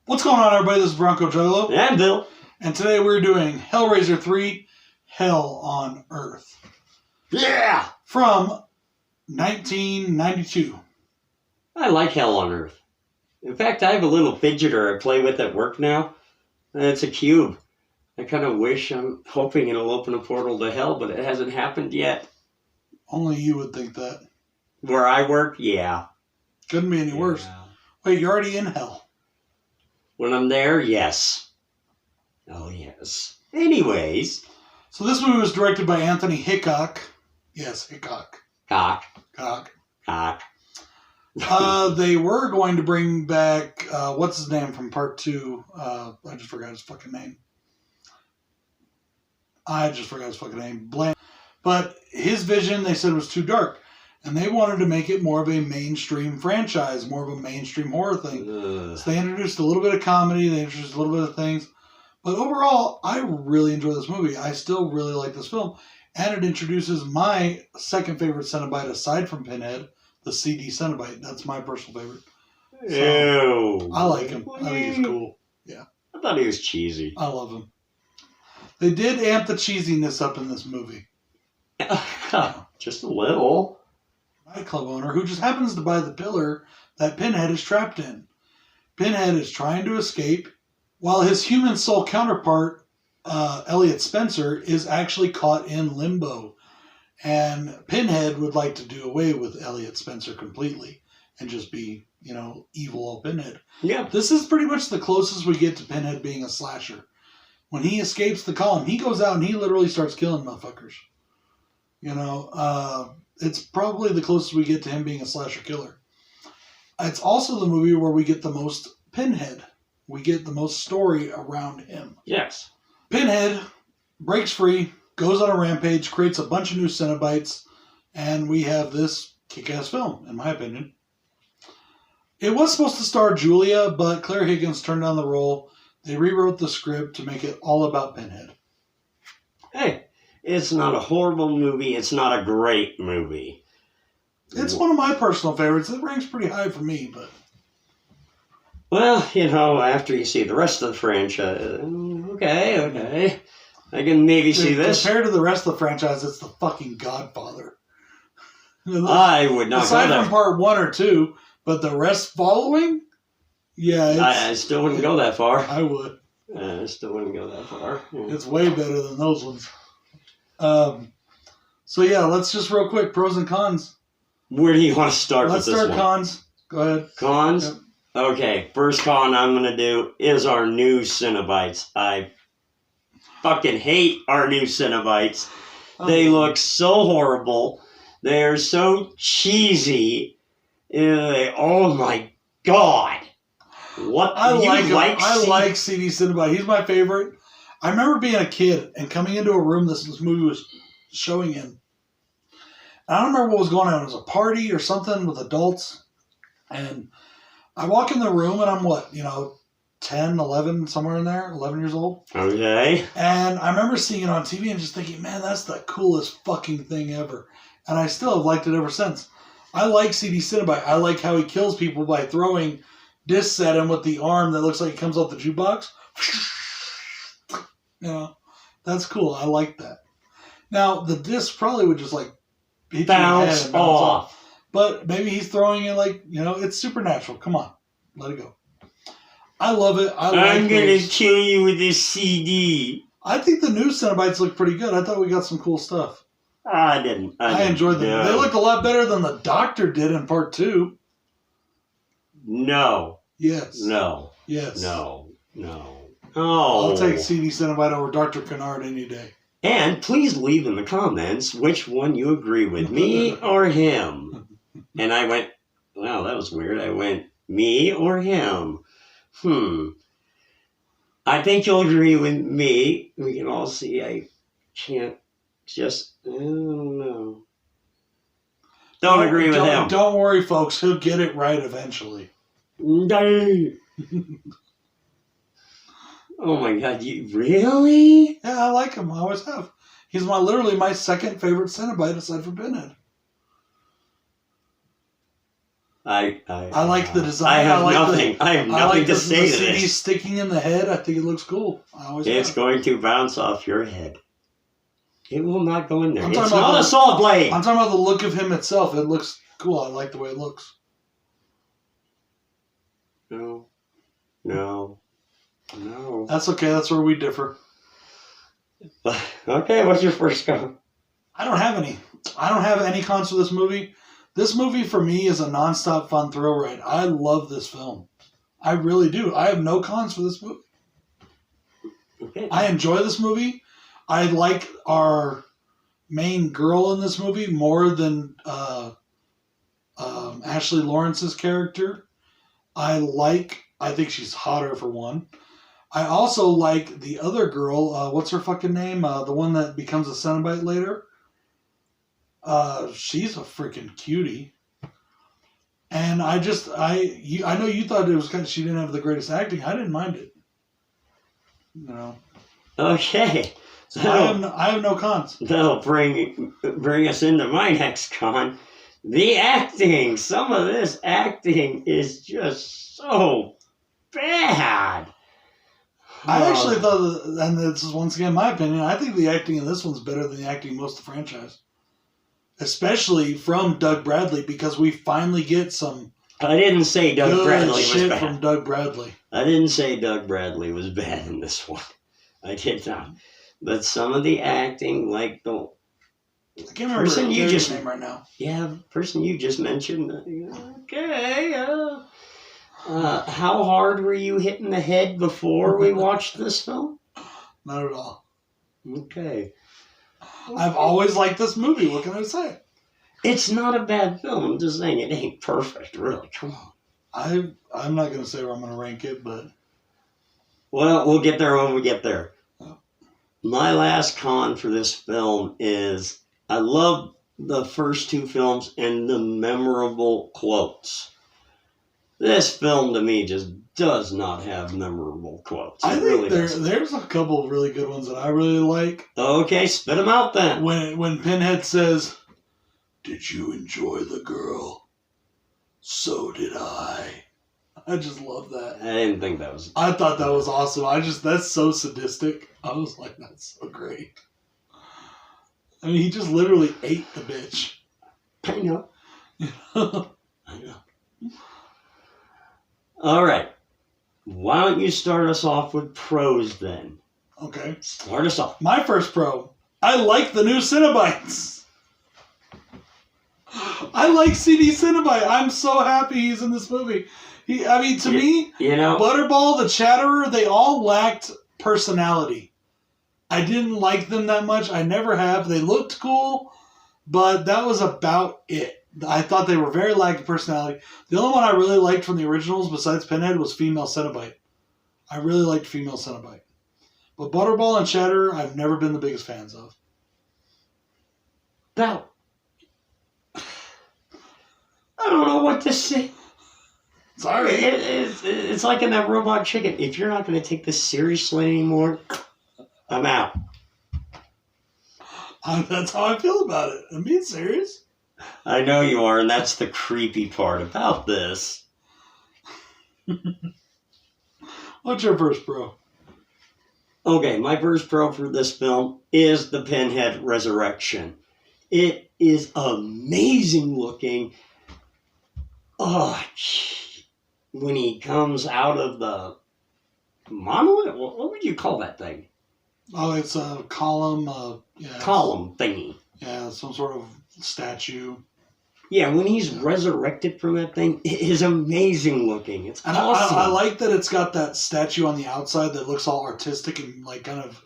What's going on, everybody? This is BroncoJuggalo. And Bill. And today we're doing Hellraiser 3, Hell on Earth. Yeah! From 1992. I like Hell on Earth. In fact, I have a little fidgeter I play with at work now. And it's a cube. I kind of I'm hoping it'll open a portal to hell, but it hasn't happened yet. Only you would think that. Where I work, yeah. Couldn't be any worse. Wait, you're already in hell. When I'm there, yes. Oh, yes. Anyways. So this movie was directed by Anthony Hickok. Yes, Hickok. Cock. They were going to bring back, what's his name from part 2? I just forgot his fucking name. But his vision, they said, was too dark. And they wanted to make it more of a mainstream franchise, more of a mainstream horror thing. So they introduced a little bit of comedy, they introduced a little bit of things. But overall, I really enjoy this movie. I still really like this film. And it introduces my second favorite Cenobite aside from Pinhead, the CD Cenobite. That's my personal favorite. So, ew. I like him. I think he's cool. Yeah. I thought he was cheesy. I love him. They did amp the cheesiness up in this movie. Just a little. Nightclub owner who just happens to buy the pillar that Pinhead is trapped in. Pinhead is trying to escape, while his human soul counterpart, Elliot Spencer, is actually caught in limbo. And Pinhead would like to do away with Elliot Spencer completely and just be, evil old Pinhead. Yeah. This is pretty much the closest we get to Pinhead being a slasher. When he escapes the column, he goes out and he literally starts killing motherfuckers. It's probably the closest we get to him being a slasher killer. It's also the movie where we get the most Pinhead. We get the most story around him. Yes. Pinhead breaks free, goes on a rampage, creates a bunch of new Cenobites, and we have this kick-ass film, in my opinion. It was supposed to star Julia, but Claire Higgins turned down the role. They rewrote the script to make it all about Pinhead. Hey. It's not a horrible movie. It's not a great movie. It's one of my personal favorites. It ranks pretty high for me, but... Well, after you see the rest of the franchise... Okay. I can maybe see this. Compared to the rest of the franchise, it's the fucking Godfather. I would not aside from part 1 or 2, but the rest following? Yeah, I still wouldn't go that far. I would. I still wouldn't go that far. Yeah. It's way better than those ones. So yeah, let's just real quick, pros and cons. Where do you want to start with this one? Let's start cons. Go ahead. Cons? Yep. Okay, first con I'm going to do is our new Cenobites. I fucking hate our new Cenobites. They look so horrible. They are so cheesy. Oh my God. What? I like CD Cenobite. He's my favorite. I remember being a kid and coming into a room this movie was showing in. I don't remember what was going on. It was a party or something with adults. And I walk in the room and I'm 10, 11, somewhere in there, 11 years old. Okay. And I remember seeing it on TV and just thinking, man, that's the coolest fucking thing ever. And I still have liked it ever since. I like CD Cenobite. I like how he kills people by throwing discs at him with the arm that looks like it comes off the jukebox. That's cool. I like that. Now, the disc probably would just hit bounce your head off. But maybe he's throwing it it's supernatural. Come on. Let it go. I love it. I'm going to kill you with this CD. I think the new Cenobites look pretty good. I thought we got some cool stuff. I didn't. I enjoyed them. No. They look a lot better than the Doctor did in part 2. No. Yes. No. Yes. No. Oh. I'll take CD Cenobite over Dr. Kennard any day. And please leave in the comments which one you agree with, me or him. And I went, wow, that was weird. I went, me or him? I think you'll agree with me. We can all see I can't just, I don't know. Don't agree with him. Don't worry, folks. He'll get it right eventually. Oh my God, you really? Yeah, I like him. I always have. He's literally my second favorite Cenobite aside from Pinhead. I like the design. I have like nothing. I have nothing to say to the CD this. sticking in the head. I think it looks cool. It's going to bounce off your head. It will not go in there. It's not a saw blade. I'm talking about the look of him itself. It looks cool. I like the way it looks. No. That's okay. That's where we differ. Okay, what's your first con? I don't have any. I don't have any cons for this movie. This movie, for me, is a nonstop fun thrill ride. I love this film. I really do. I have no cons for this movie. Okay. I enjoy this movie. I like our main girl in this movie more than Ashley Lawrence's character. I think she's hotter, for one. I also like the other girl. What's her fucking name? The one that becomes a Cenobite later. She's a freaking cutie. And I know you thought it was kind of, she didn't have the greatest acting. I didn't mind it. No. Okay. So I have no cons. That'll bring us into my next con. The acting. Some of this acting is just so bad. I actually thought, and this is once again my opinion, I think the acting in this one's better than the acting in most of the franchise. Especially from Doug Bradley, because we finally get some I didn't say Doug Bradley was shit bad. from Doug Bradley. I didn't say Doug Bradley was bad in this one. I did not. But some of the acting, like the I can't remember his name right now. Yeah, the person you just mentioned. Okay. How hard were you hitting the head before we watched this film? Not at all. Okay. I've always liked this movie. What can I say? It's not a bad film. I'm just saying it ain't perfect, really. Come on. I'm not going to say where I'm going to rank it, but... Well, we'll get there when we get there. Oh. My last con for this film is I love the first two films and the memorable quotes. This film, to me, just does not have memorable quotes. I think there's a couple of really good ones that I really like. Okay, spit them out then. When Pinhead says, "Did you enjoy the girl? So did I." I just love that. I didn't think that was... I thought that was awesome. that's so sadistic. I was like, that's so great. I mean, he just literally ate the bitch. I know. I know. All right. Why don't you start us off with pros then? Okay. Start us off. My first pro. I like the new Cenobites. I like CD Cenobite. I'm so happy he's in this movie. To me, Butterball, the Chatterer, they all lacked personality. I didn't like them that much. I never have. They looked cool, but that was about it. I thought they were very lacking personality. The only one I really liked from the originals, besides Pinhead, was Female Cenobite. I really liked Female Cenobite. But Butterball and Chatterer, I've never been the biggest fans of. Now, I don't know what to say. Sorry. It's like in that Robot Chicken. If you're not going to take this seriously anymore, I'm out. That's how I feel about it. I'm being serious. I know you are, and that's the creepy part about this. What's your first pro? Okay, my first pro for this film is the Pinhead Resurrection. It is amazing looking. Oh, when he comes out of the monolith, what would you call that thing? Oh, it's a column. Column thingy. Yeah, some sort of statue. Yeah, when he's resurrected from that thing, it is amazing looking. It's awesome. I like that it's got that statue on the outside that looks all artistic and like kind of,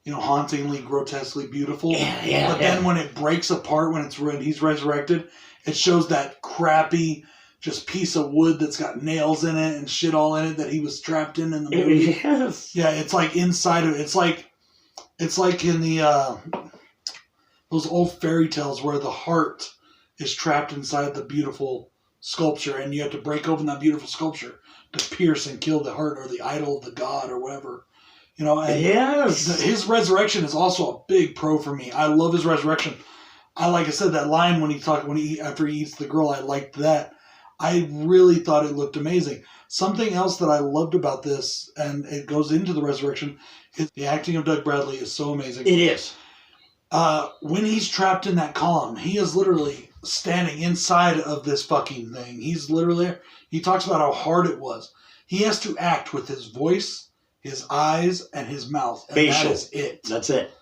hauntingly, grotesquely beautiful. Yeah. But then when it breaks apart, when he's resurrected, it shows that crappy, just piece of wood that's got nails in it and shit all in it that he was trapped in the movie. Yes. Yeah, it's like inside of it. It's like in the those old fairy tales where the heart is trapped inside the beautiful sculpture, and you have to break open that beautiful sculpture to pierce and kill the heart or the idol of the god or whatever. And yes. His resurrection is also a big pro for me. I love his resurrection. Like I said, that line after he eats the girl, I liked that. I really thought it looked amazing. Something else that I loved about this, and it goes into the Resurrection, is the acting of Doug Bradley is so amazing. It is. When he's trapped in that column, he is literally standing inside of this fucking thing. He's literally, he talks about how hard it was. He has to act with his voice, his eyes, and his mouth. And Facial. that is it. That's it.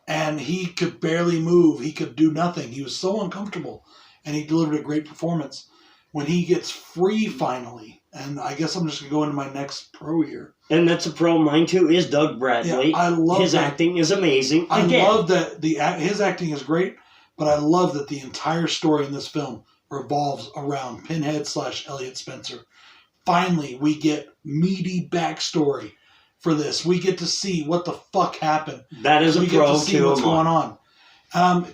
And he could barely move. He could do nothing. He was so uncomfortable. And he delivered a great performance. When he gets free finally, and I guess I'm just going to go into my next pro here. And that's a pro. Mine too is Doug Bradley. Yeah, I love his acting is amazing. I love that his acting is great, but I love that the entire story in this film revolves around Pinhead / Elliot Spencer. Finally, we get meaty backstory for this. We get to see what the fuck happened. That is a pro We get to see what's too. going on.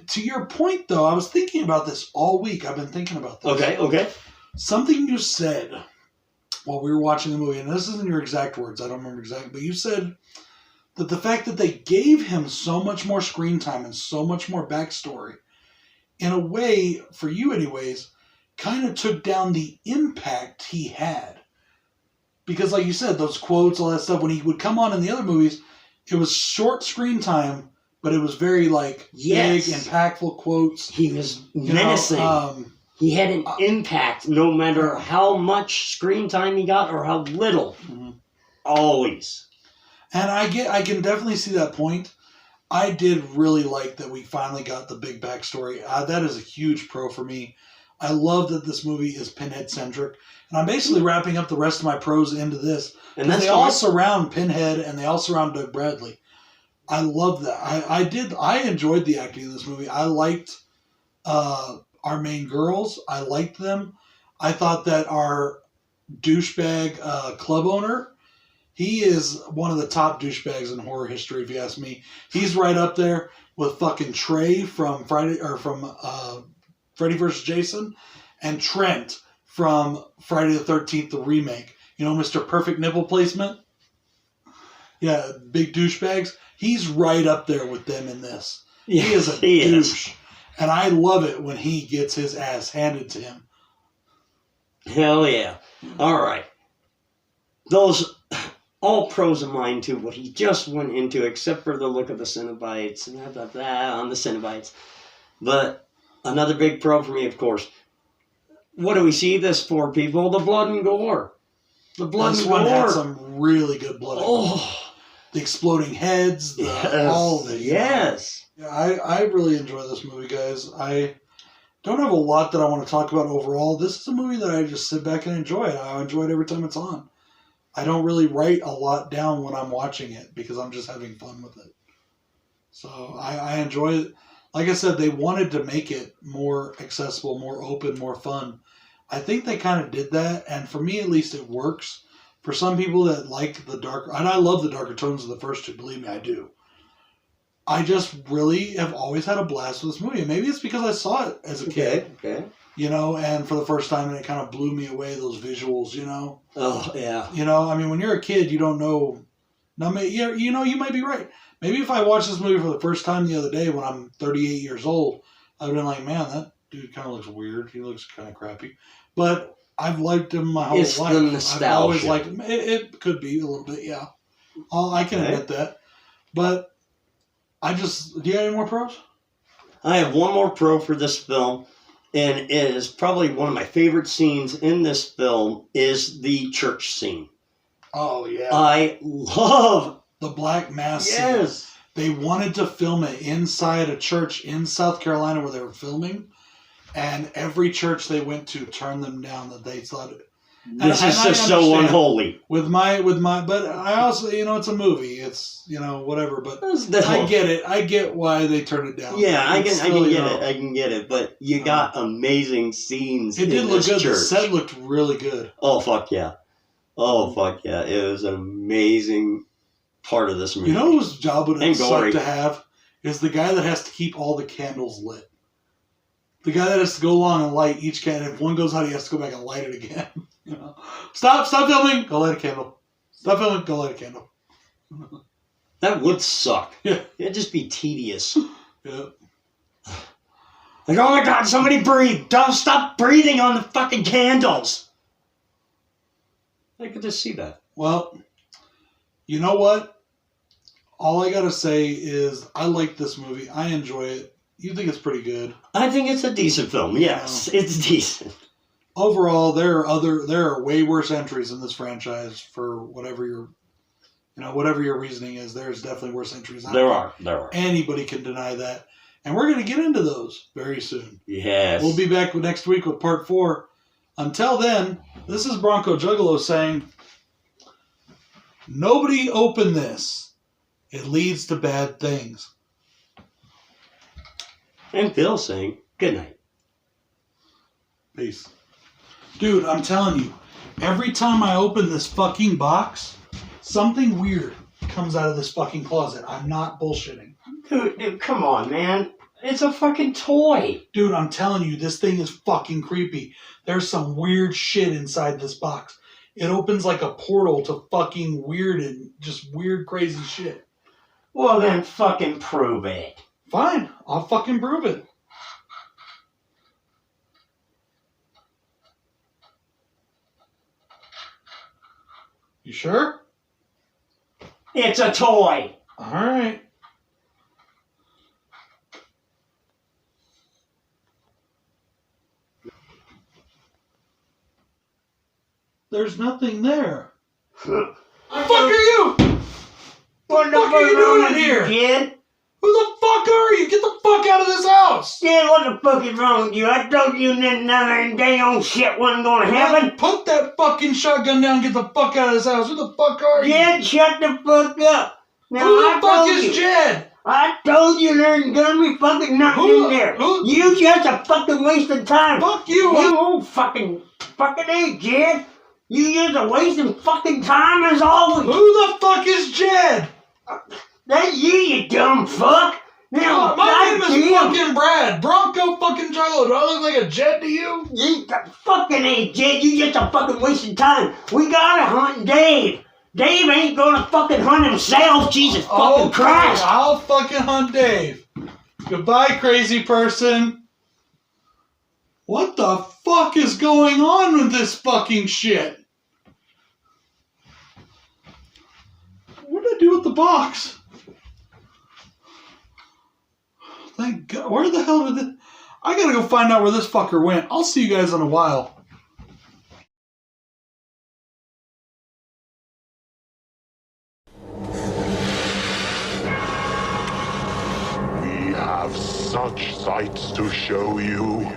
To your point, though, I was thinking about this all week. I've been thinking about this. Okay. Something you said while we were watching the movie, and this isn't your exact words, I don't remember exactly, but you said that the fact that they gave him so much more screen time and so much more backstory, in a way, for you anyways, kind of took down the impact he had. Because like you said, those quotes, all that stuff, when he would come on in the other movies, it was short screen time, but it was very big, impactful quotes. He was menacing. He had an impact no matter how much screen time he got or how little. Mm-hmm. Always. And I can definitely see that point. I did really like that we finally got the big backstory. That is a huge pro for me. I love that this movie is Pinhead-centric. And I'm basically wrapping up the rest of my pros into this. And they all surround Pinhead and they all surround Doug Bradley. I love that. I enjoyed the acting in this movie. I liked our main girls. I liked them. I thought that our douchebag club owner, he is one of the top douchebags in horror history, if you ask me. He's right up there with fucking Trey from Freddy vs. Jason and Trent from Friday the 13th, the remake. You know, Mr. Perfect Nipple Placement? Yeah, big douchebags. He's right up there with them in this. Yeah, he is a douche. And I love it when he gets his ass handed to him. Hell yeah. All right. Those, all pros of mine too, what he just went into, except for the look of the Cenobites and on the Cenobites. But another big pro for me, of course. What do we see this for, people? The blood and gore. The blood and gore. This one had some really good blood and gore. The exploding heads, all of it. Yes. Yeah, I really enjoy this movie, guys. I don't have a lot that I want to talk about overall. This is a movie that I just sit back and enjoy. I enjoy it every time it's on. I don't really write a lot down when I'm watching it because I'm just having fun with it. So I enjoy it. Like I said, they wanted to make it more accessible, more open, more fun. I think they kind of did that, and for me at least it works. For some people that like the darker, and I love the darker tones of the first two, believe me, I do. I just really have always had a blast with this movie. Maybe it's because I saw it as a kid. Okay. You know, and for the first time, and it kind of blew me away, those visuals, you know? Oh, yeah. You know, I mean, when you're a kid, you don't know. Now, you know, you might be right. Maybe if I watched this movie for the first time the other day when I'm 38 years old, I'd have been like, man, that dude kind of looks weird. He looks kind of crappy. But I've liked him my whole life. The nostalgia. I've always liked him. It could be a little bit, yeah. I can admit that. But do you have any more pros? I have one more pro for this film, and it is probably one of my favorite scenes in this film is the church scene. Oh, yeah. I love the Black Mass scene. They wanted to film it inside a church in South Carolina where they were filming, and every church they went to turned them down that they thought it. This is just so unholy. But I also, you know, it's a movie. It's, you know, whatever. But I get it. I get why they turned it down. Yeah, I can get it. But you got amazing scenes. It did look good. Church. The set looked really good. Oh fuck yeah! Oh fuck yeah! It was an amazing part of this movie. You know whose job would it suck to have is the guy that has to keep all the candles lit. The guy that has to go along and light each candle. If one goes out, he has to go back and light it again. You know, stop filming. Go light a candle. Stop filming. Go light a candle. That would suck. Yeah, it'd just be tedious. Yeah. Like, oh my God, somebody breathe. Don't stop breathing on the fucking candles. I could just see that. Well, you know what? All I gotta say is I like this movie. I enjoy it. You think it's pretty good? I think it's a decent film. Yes, it's decent. Overall, there are way worse entries in this franchise for whatever your reasoning is. There's definitely worse entries. There are. Anybody can deny that. And we're going to get into those very soon. Yes. We'll be back next week with part 4. Until then, this is BroncoJuggalo saying, nobody open this. It leads to bad things. And Bill saying, good night. Peace. Dude, I'm telling you, every time I open this fucking box, something weird comes out of this fucking closet. I'm not bullshitting. Dude, come on, man. It's a fucking toy. Dude, I'm telling you, this thing is fucking creepy. There's some weird shit inside this box. It opens like a portal to fucking weird and just weird, crazy shit. Well, then fucking prove it. Fine, I'll fucking prove it. You sure? It's a toy. All right. There's nothing there. What The fuck are you? What the fuck are you doing in here? Kid? Who the fuck are you? Get the fuck out of this house! Kid, what the fuck is wrong with you? I told you another damn shit wasn't gonna happen. Put that fucking shotgun down and get the fuck out of this house. Who the fuck are you? Jed, shut the fuck up. Now, Who the fuck is Jed? I told you there's gonna be fucking nothing in there. You just a fucking waste of time. Fuck you. You old fucking A, Jed. You just a wasting fucking time as always. Who the fuck is Jed? That's you dumb fuck. Now, my name is fucking Brad. Bronco fucking Juggalo. Do I look like a Jed to you? You fucking A, Jed. You just a fucking wasting time. We gotta hunt Dave. Dave ain't gonna fucking hunt himself. Jesus fucking Christ. I'll fucking hunt Dave. Goodbye, crazy person. What the fuck is going on with this fucking shit? What did I do with the box? Thank God. Where the hell did it? I gotta go find out where this fucker went. I'll see you guys in a while. We have such sights to show you.